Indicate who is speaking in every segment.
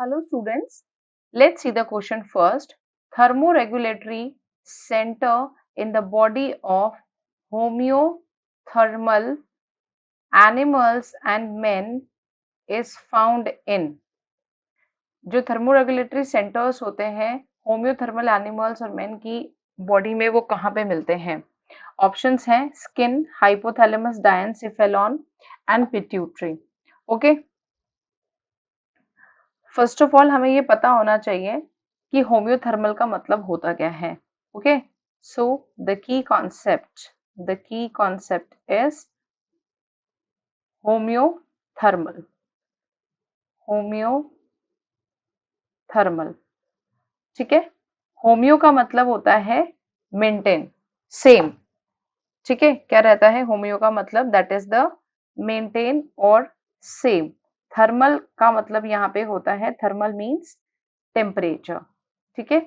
Speaker 1: Hello students, let's see the question first. Thermoregulatory center in the body of homeothermal animals and men is found in. जो thermoregulatory centres होते हैं homeothermal animals और men की body में वो कहाँ पे मिलते हैं? ऑप्शंस हैं skin, hypothalamus, diencephalon and pituitary. Okay, first of all हमें ये पता होना चाहिए कि होम्योथर्मल का मतलब होता क्या है. Okay, so the key concept is homeothermal. Homeothermal, ठीक है. होम्यो का मतलब होता है मेंटेन, सेम. ठीक है, क्या रहता है होम्यो का मतलब? दैट इज द मेंटेन और सेम. थर्मल का मतलब यहाँ पे होता है, थर्मल मीन्स टेम्परेचर. ठीक है,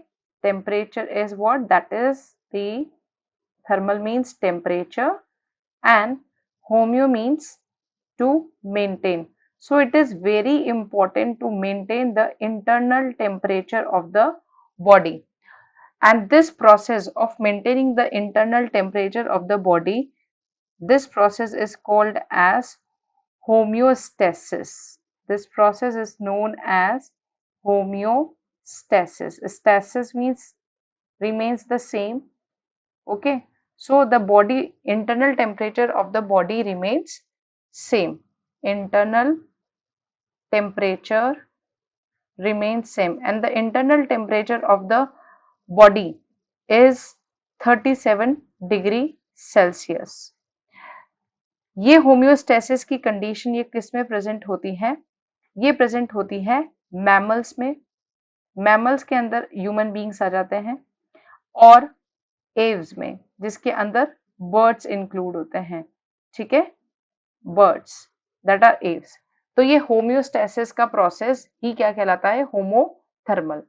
Speaker 1: temperature is what? That is the thermal means temperature and homeo means to maintain. So it is very important to maintain the internal temperature of the body, and this process of maintaining the internal temperature of the body, this process is called as homeostasis. This process is known as homeostasis. Stasis means remains the same. Okay, so the body internal temperature of the body remains same. Internal temperature remains same and the internal temperature of the body is 37 degree Celsius. ये homeostasis की condition ये किस में present होती है? ये present होती है मैमल्स में. मैमल्स के अंदर ह्यूमन बींग्स आ जाते हैं और एव्स में, जिसके अंदर बर्ड्स इंक्लूड होते हैं. ठीक है, बर्ड्स दैट आर एव्स. तो ये होम्योस्टेसिस का प्रोसेस ही क्या कहलाता है? होमोथर्मल.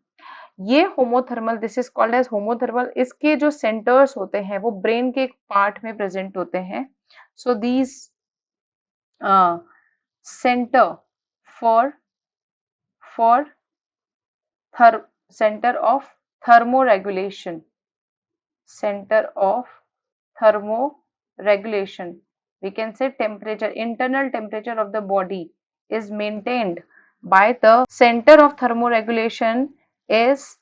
Speaker 1: ये होमोथर्मल, दिस इज कॉल्ड एज होमोथर्मल. इसके जो सेंटर्स होते हैं वो ब्रेन के एक पार्ट में प्रेजेंट होते हैं. So these centre for centre of thermoregulation, center of thermoregulation, we can say temperature, internal temperature of the body is maintained by the center of thermoregulation is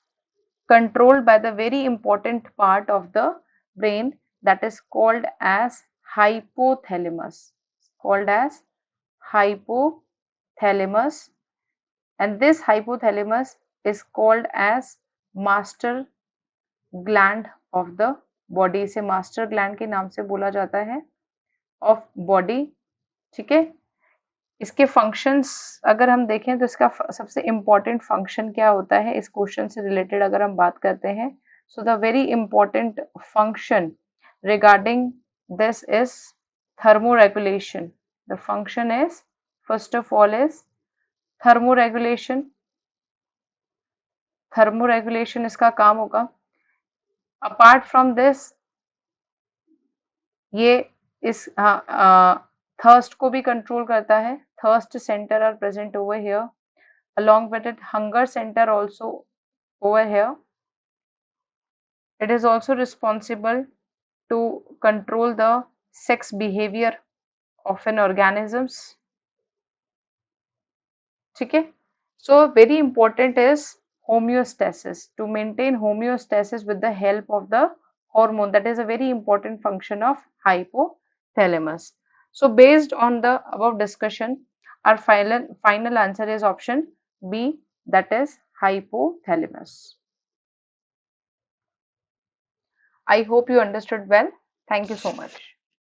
Speaker 1: controlled by the very important part of the brain that is called as hypothalamus, called as hypothalamus. And this hypothalamus is called as master gland of the body. इसे master gland के नाम से बोला जाता है of body. ठीक है, इसके फंक्शंस अगर हम देखें तो इसका सबसे इंपॉर्टेंट फंक्शन क्या होता है इस क्वेश्चन से रिलेटेड अगर हम बात करते हैं. So the very important function regarding this is thermoregulation. The function is first of all is thermoregulation. Thermoregulation इसका काम होगा. अपार्ट फ्रॉम दिस ये इस थर्स्ट को भी कंट्रोल करता है. Thrust centre are present over here along with it. Hunger center also over here. It is also responsible to control the sex behavior of an organisms. ठीक है, so very important is homeostasis, to maintain homeostasis with the help of the hormone. That is a very important function of hypothalamus. So based on the above discussion, our final answer is option B, that is hypothalamus. I hope you understood well. Thank you so much.